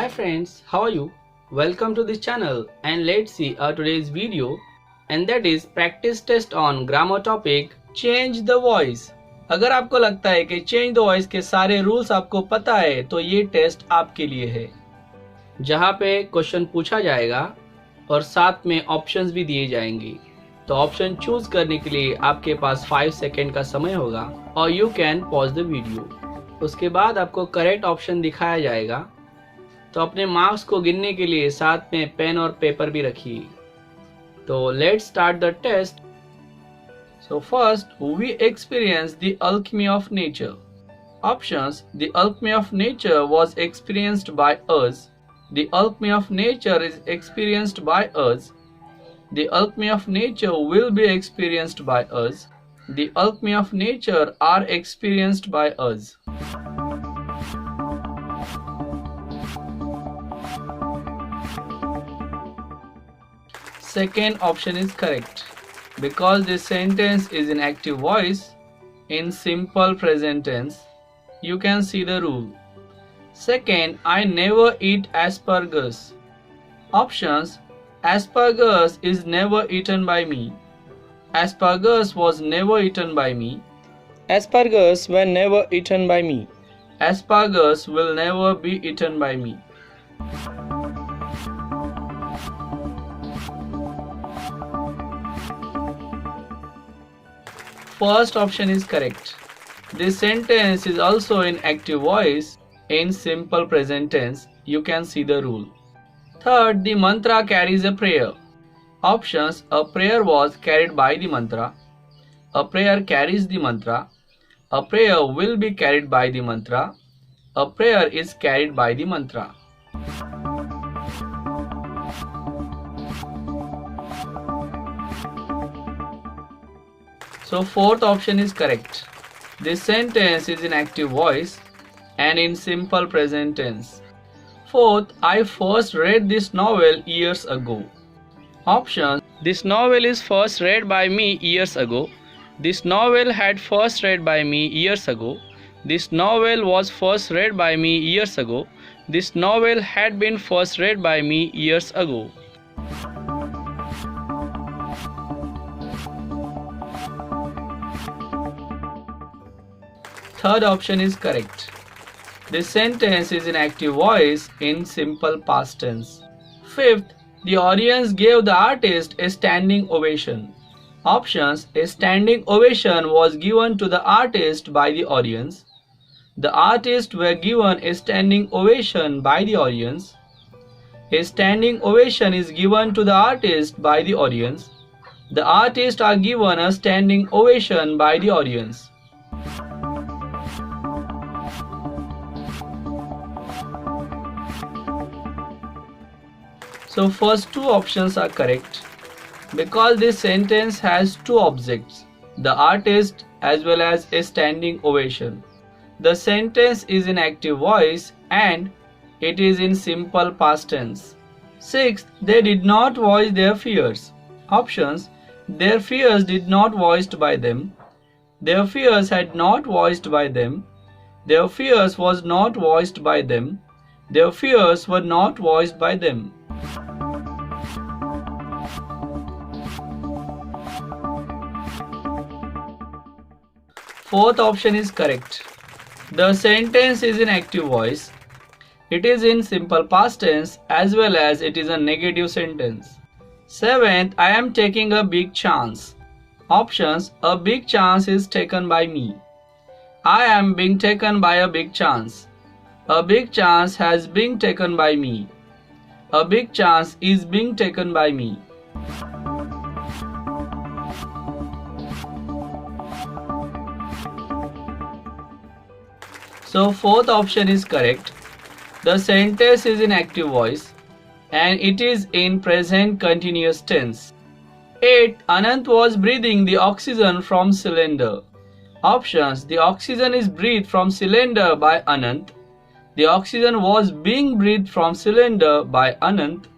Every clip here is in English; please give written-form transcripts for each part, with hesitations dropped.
Hi friends, how are you? Welcome to this channel and let's see our today's video, and that is practice test on grammar topic change the voice. अगर आपको लगता है कि change the voice के सारे rules आपको पता है तो ये टेस्ट आपके लिए है, जहाँ पे क्वेश्चन पूछा जाएगा और साथ में ऑप्शंस भी दिए जाएंगे। तो ऑप्शन चूज करने के लिए आपके पास 5 सेकेंड का समय होगा और you can pause the video. उसके बाद आपको करेक्ट ऑप्शन दिखाया जाएगा, तो अपने मार्क्स को गिनने के लिए साथ में पेन और पेपर भी रखिए। तो let's start the test. So first, we experience the alchemy of nature. Options: the alchemy of nature was experienced by us. The alchemy of nature is experienced by us. The alchemy of nature will be experienced by us. The alchemy of nature are experienced by us. Second option is correct. Because this sentence is in active voice, in simple present tense, you can see the rule. Second, I never eat asparagus. Options: asparagus is never eaten by me. Asparagus was never eaten by me. Asparagus were never eaten by me. Asparagus will never be eaten by me. First option is correct. This sentence is also in active voice in simple present tense. You can see the rule. Third, the mantra carries a prayer. Options: a prayer was carried by the mantra. A prayer carries the mantra. A prayer will be carried by the mantra. A prayer is carried by the mantra. So fourth option is correct. This sentence is in active voice and in simple present tense. Fourth, I first read this novel years ago. Options: this novel is first read by me years ago. This novel had first read by me years ago. This novel was first read by me years ago. This novel had been first read by me years ago. Third option is correct. This sentence is in active voice in simple past tense. Fifth, the audience gave the artist a standing ovation. Options: a standing ovation was given to the artist by the audience. The artists were given a standing ovation by the audience. A standing ovation is given to the artist by the audience. The artists are given a standing ovation by the audience. So first two options are correct because this sentence has two objects, the artist as well as a standing ovation. The sentence is in active voice and it is in simple past tense. Sixth, they did not voice their fears. Options: their fears did not voiced by them. Their fears had not voiced by them. Their fears was not voiced by them. Their fears were not voiced by them. Fourth option is correct. The sentence is in active voice. It is in simple past tense as well as it is a negative sentence. Seventh, I am taking a big chance. Options: a big chance is taken by me. I am being taken by a big chance. A big chance has been taken by me. A big chance is being taken by me. So fourth option is correct. The sentence is in active voice and it is in present continuous tense. 8. Anant was breathing the oxygen from cylinder. Options: the oxygen is breathed from cylinder by Anant. The oxygen was being breathed from cylinder by Anant.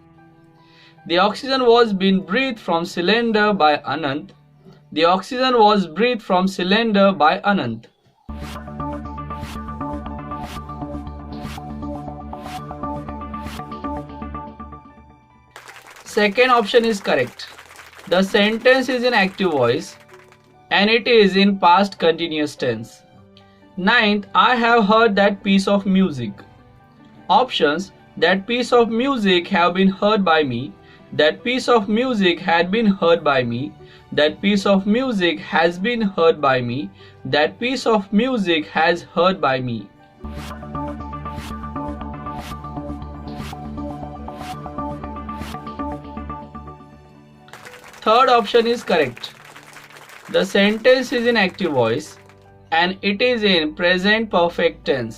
The oxygen was being breathed from cylinder by Anant. The oxygen was breathed from cylinder by Anant. Second option is correct. The sentence is in active voice and it is in past continuous tense. Ninth, I have heard that piece of music. Options: that piece of music have been heard by me, that piece of music had been heard by me, that piece of music has been heard by me, that piece of music has heard by me. Third option is correct. The sentence is in active voice and it is in present perfect tense.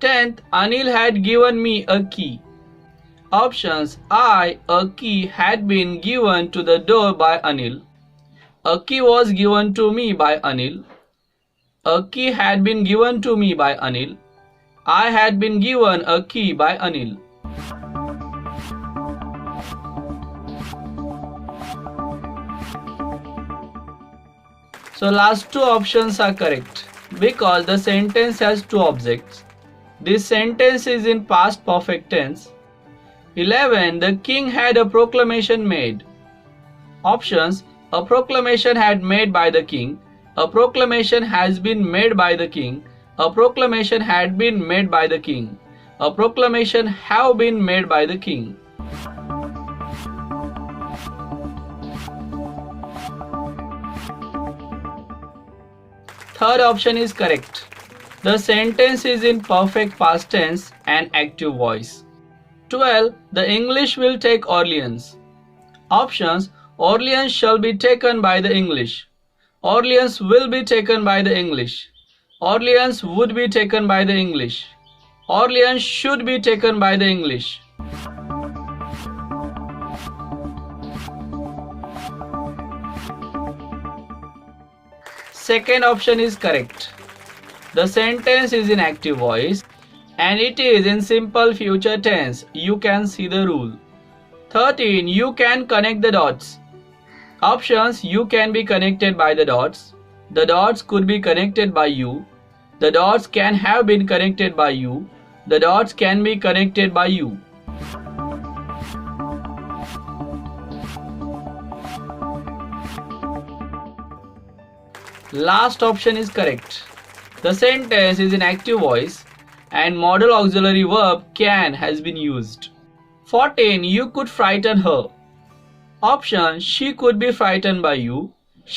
10th, Anil had given me a key. Options: a key had been given to the door by Anil. A key was given to me by Anil. A key had been given to me by Anil. I had been given a key by Anil. So last two options are correct because the sentence has two objects. This sentence is in past perfect tense. 11. The king had a proclamation made. Options: a proclamation had made by the king. A proclamation has been made by the king. A proclamation had been made by the king. A proclamation have been made by the king. Third option is correct. The sentence is in perfect past tense and active voice. 12. The English will take Orleans. Options: Orleans shall be taken by the English. Orleans will be taken by the English. Orleans would be taken by the English. Orleans should be taken by the English. Second option is correct. The sentence is in active voice and it is in simple future tense. You can see the rule. 13. You can connect the dots. Options: you can be connected by the dots. The dots could be connected by you. The dots can have been connected by you. The dots can be connected by you. Last option is correct. The sentence is in active voice and modal auxiliary verb can has been used. 14. You could frighten her. Option: she could be frightened by you.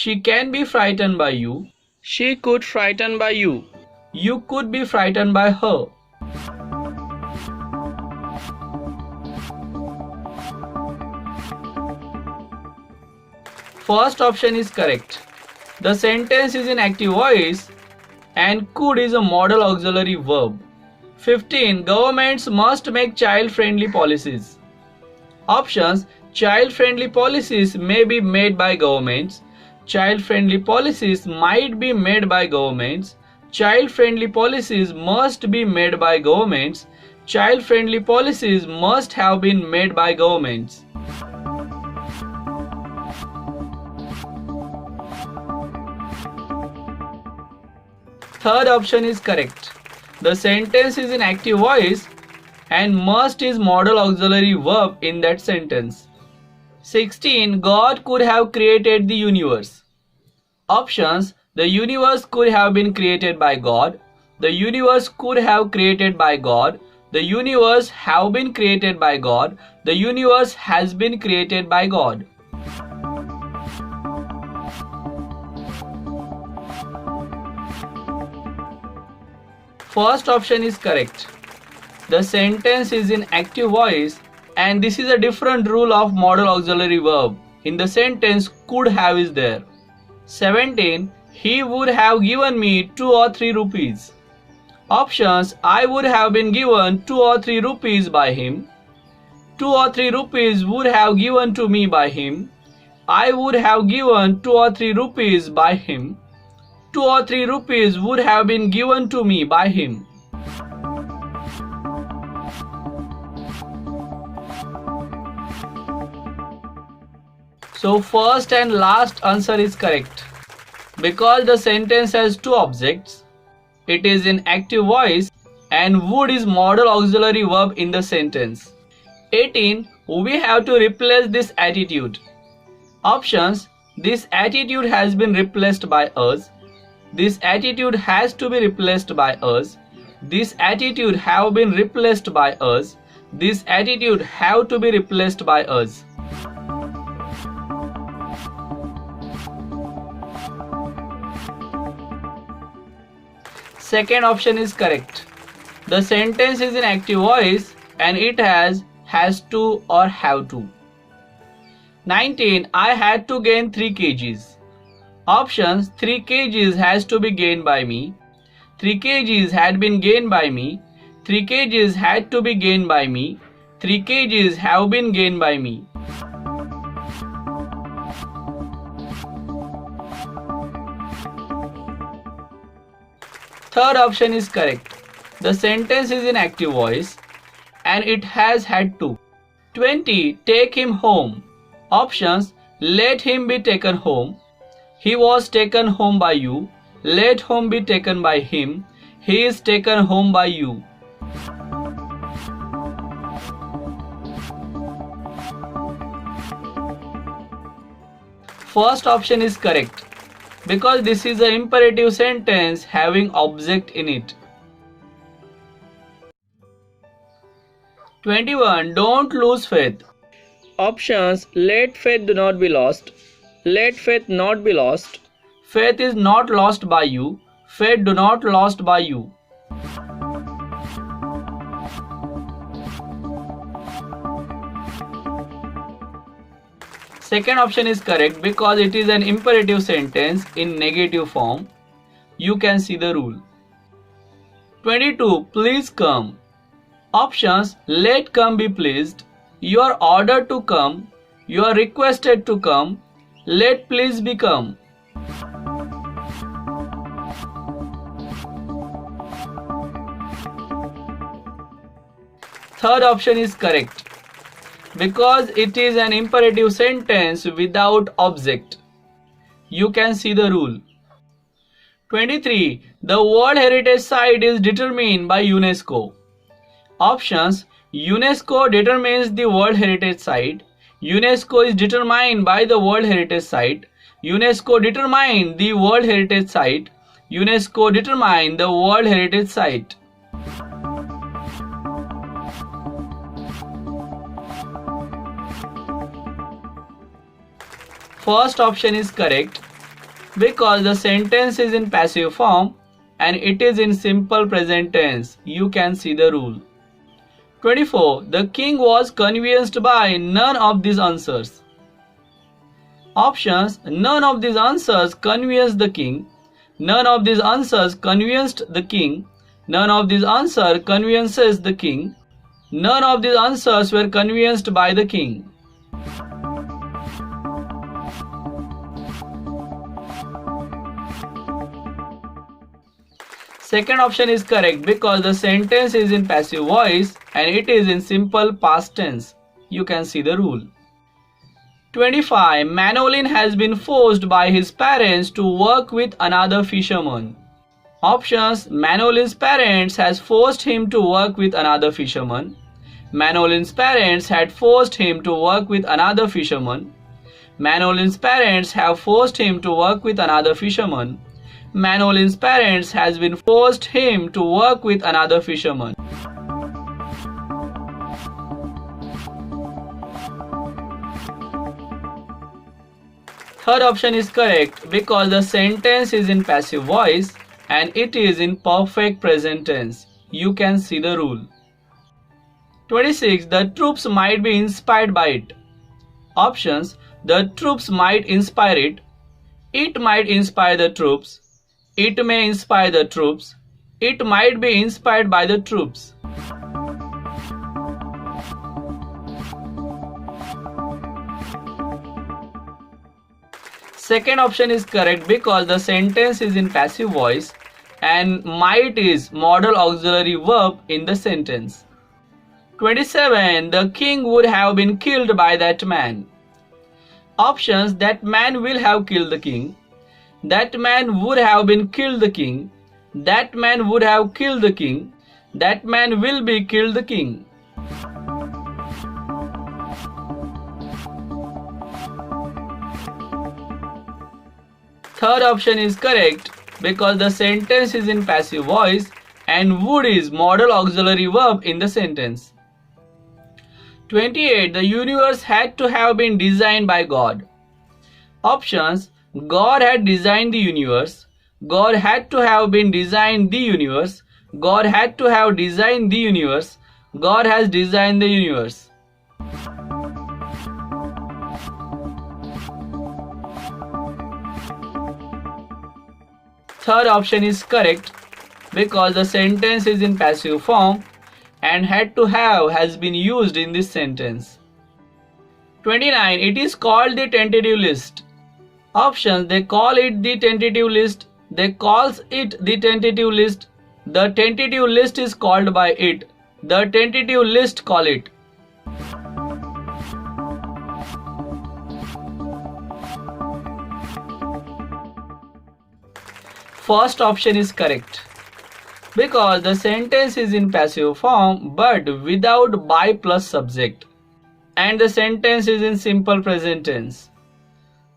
She can be frightened by you. She could frighten by you. You could be frightened by her. First option is correct. The sentence is in active voice and could is a modal auxiliary verb. 15. Governments must make child-friendly policies. Options: child-friendly policies may be made by governments. Child-friendly policies might be made by governments. Child-friendly policies must be made by governments. Child-friendly policies must have been made by governments. Third option is correct. The sentence is in active voice and must is modal auxiliary verb in that sentence. 16. God could have created the universe. Options: the universe could have been created by God. The universe could have created by God. The universe have been created by God. The universe has been created by God. First option is correct. The sentence is in active voice and this is a different rule of modal auxiliary verb. In the sentence could have is there. 17. He would have given me 2 or 3 rupees. Options: I would have been given 2 or 3 rupees by him. 2 or 3 rupees would have given to me by him. I would have given 2 or 3 rupees by him. 2 or 3 rupees would have been given to me by him. So first and last answer is correct. Because the sentence has two objects, it is in active voice and would is modal auxiliary verb in the sentence. 18. We have to replace this attitude. Options: this attitude has been replaced by us. This attitude has to be replaced by us. This attitude have been replaced by us. This attitude have to be replaced by us. Second option is correct. The sentence is in active voice and it has to or have to. 19. I had to gain 3 kgs. Options: 3 kgs has to be gained by me. 3 kgs had been gained by me. 3 kgs had to be gained by me. 3 kgs have been gained by me. Third option is correct. The sentence is in active voice and it has had to. 20. Take him home. Options: let him be taken home. He was taken home by you. Let home be taken by him. He is taken home by you. First option is correct because this is an imperative sentence having object in it. 21. Don't lose faith. Options: let faith do not be lost. Let faith not be lost. Faith is not lost by you. Faith do not lost by you. Second option is correct because it is an imperative sentence in negative form. You can see the rule. 22. Please come. Options: let come be pleased. You are ordered to come. You are requested to come. Let please be come. Third option is correct because it is an imperative sentence without object. You can see the rule. 23. The World Heritage Site is determined by UNESCO. Options: UNESCO determines the World Heritage Site. UNESCO is determined by the World Heritage Site. UNESCO determined the World Heritage Site. UNESCO determined the World Heritage Site. First option is correct because the sentence is in passive form and it is in simple present tense. You can see the rule. 24. The king was convinced by none of these answers. Options: none of these answers convinced the king. None of these answers convinced the king. None of these answers convinces the king. None of these answers were convinced by the king. Second option is correct because the sentence is in passive voice and it is in simple past tense. You can see the rule. 25. Manolin has been forced by his parents to work with another fisherman. Options: Manolin's parents has forced him to work with another fisherman. Manolin's parents had forced him to work with another fisherman. Manolin's parents have forced him to work with another fisherman. Manolin's parents has been forced him to work with another fisherman. Third option is correct because the sentence is in passive voice and it is in perfect present tense. You can see the rule. 26. The troops might be inspired by it. Options: the troops might inspire it. It might inspire the troops. It may inspire the troops. It might be inspired by the troops. Second option is correct because the sentence is in passive voice and might is modal auxiliary verb in the sentence. 27. The king would have been killed by that man. Options: that man will have killed the king. That man would have been killed the king. That man would have killed the king. That man will be killed the king. Third option is correct because the sentence is in passive voice and would is modal auxiliary verb in the sentence. 28. The universe had to have been designed by God. Options: God had designed the universe, God had to have been designed the universe, God had to have designed the universe, God has designed the universe. Third option is correct because the sentence is in passive form and had to have has been used in this sentence. 29. It is called the tentative list. Options: they call it the tentative list, they calls it the tentative list, the tentative list is called by it, the tentative list call it. First option is correct because the sentence is in passive form but without by plus subject and the sentence is in simple present tense.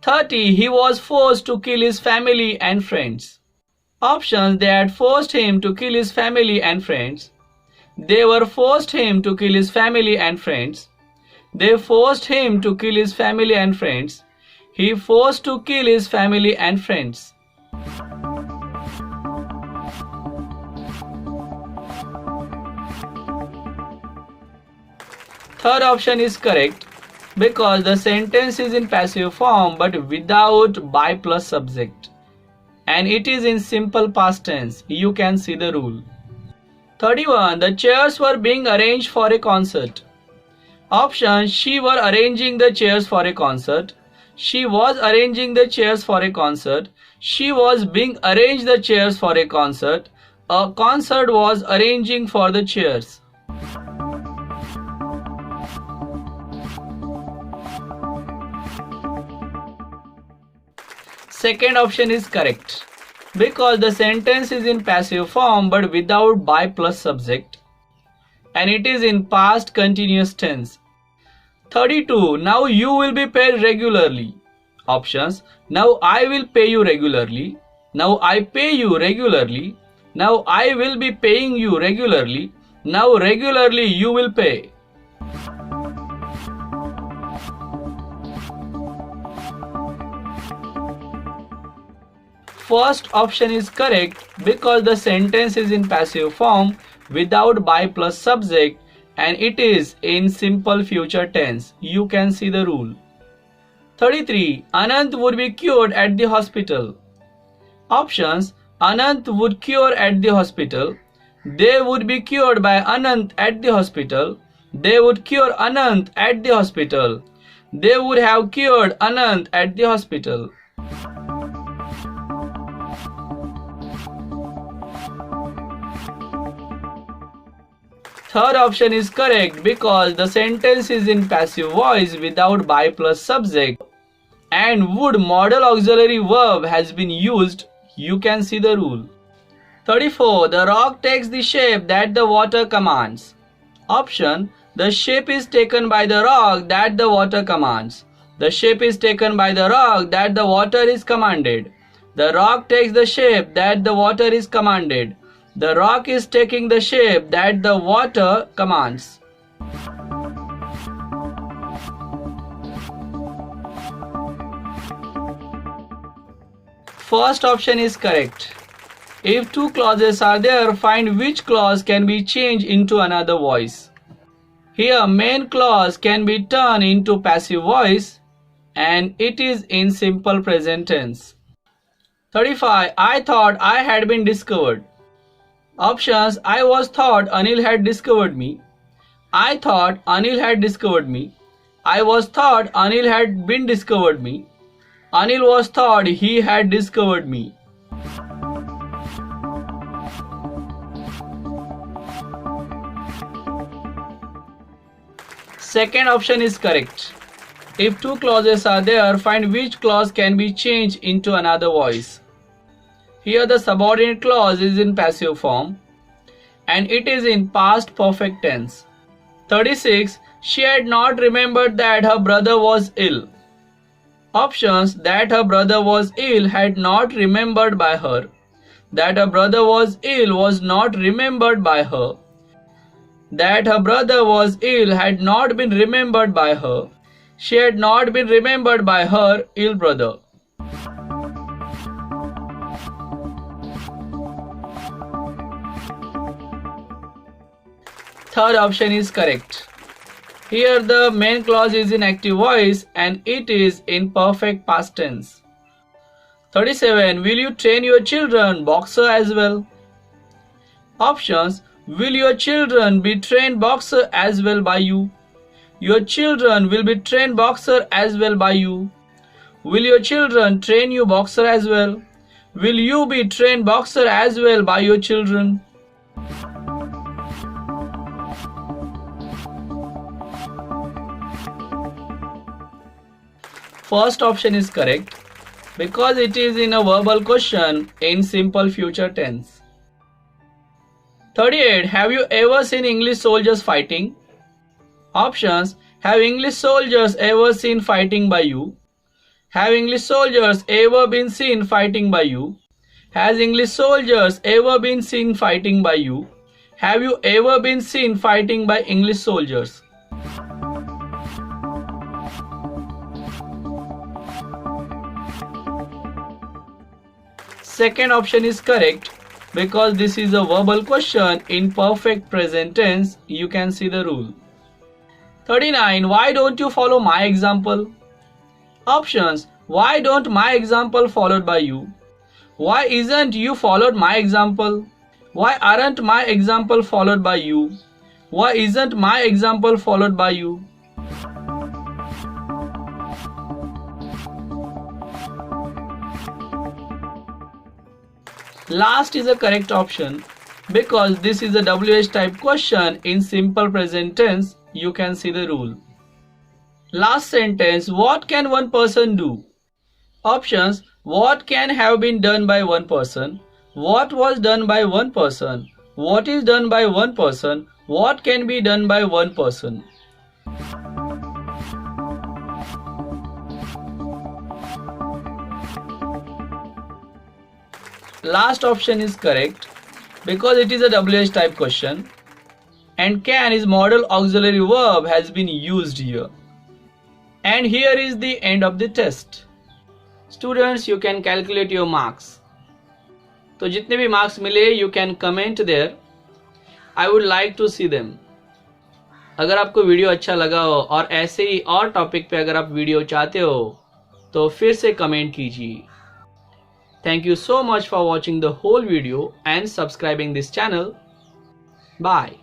30. He was forced to kill his family and friends. Options: they had forced him to kill his family and friends, they were forced him to kill his family and friends, they forced him to kill his family and friends, he forced to kill his family and friends. Third option is correct because the sentence is in passive form but without by plus subject and it is in simple past tense. You can see the rule. 31. The chairs were being arranged for a concert. Options: she were arranging the chairs for a concert, she was arranging the chairs for a concert, she was being arranged the chairs for a concert was arranging for the chairs. Second option is correct because the sentence is in passive form but without by plus subject and it is in past continuous tense. 32. Now you will be paid regularly. Options: now I will pay you regularly, now I pay you regularly, now I will be paying you regularly, now regularly you will pay. First option is correct because the sentence is in passive form without by plus subject and it is in simple future tense. You can see the rule. 33. Anant would be cured at the hospital. Options: Anant would cure at the hospital, they would be cured by Anant at the hospital, they would cure Anant at the hospital, they would have cured Anant at the hospital. Third option is correct because the sentence is in passive voice without by plus subject and would modal auxiliary verb has been used. You can see the rule. 34. The rock takes the shape that the water commands. Option: the shape is taken by the rock that the water commands, the shape is taken by the rock that the water is commanded, the rock takes the shape that the water is commanded, the rock is taking the shape that the water commands. First option is correct. If two clauses are there, find which clause can be changed into another voice. Here main clause can be turned into passive voice and it is in simple present tense. 35. I thought I had been discovered. Options: I was thought Anil had discovered me, I thought Anil had discovered me, I was thought Anil had been discovered me, Anil was thought he had discovered me. Second option is correct. If two clauses are there, find which clause can be changed into another voice. Here the subordinate clause is in passive form and it is in past perfect tense. 36. She had not remembered that her brother was ill. Options: that her brother was ill had not remembered by her. That her brother was ill was not remembered by her. That her brother was ill had not been remembered by her. She had not been remembered by her ill brother. Third option is correct. Here the main clause is in active voice and it is in perfect past tense. 37. Will you train your children boxer as well? Options: will your children be trained boxer as well by you? Your children will be trained boxer as well by you. Will your children train you boxer as well? Will you be trained boxer as well by your children? First option is correct because it is in a verbal question in simple future tense. 38. Have you ever seen English soldiers fighting? Options: have English soldiers ever seen fighting by you? Have English soldiers ever been seen fighting by you? Has English soldiers ever been seen fighting by you? Have you ever been seen fighting by English soldiers? Second option is correct because this is a verbal question in perfect present tense. You can see the rule. 39. Why don't you follow my example? Options: why don't my example followed by you? Why isn't you followed my example? Why aren't my example followed by you? Why isn't my example followed by you? Last is a correct option because this is a WH type question in simple present tense. You can see the rule. Last sentence: what can one person do? Options: what can have been done by one person? What was done by one person? What is done by one person? What can be done by one person? Last option is correct because it is a WH type question and can is modal auxiliary verb has been used here. And here is the end of the test. Students, you can calculate your marks. तो जितने भी marks मिले you can comment there. I would like to see them. अगर आपको video अच्छा लगा हो और ऐसे ही और टॉपिक पे अगर आप वीडियो चाहते हो तो फिर से कमेंट कीजिए. Thank you so much for watching the whole video and subscribing this channel. Bye.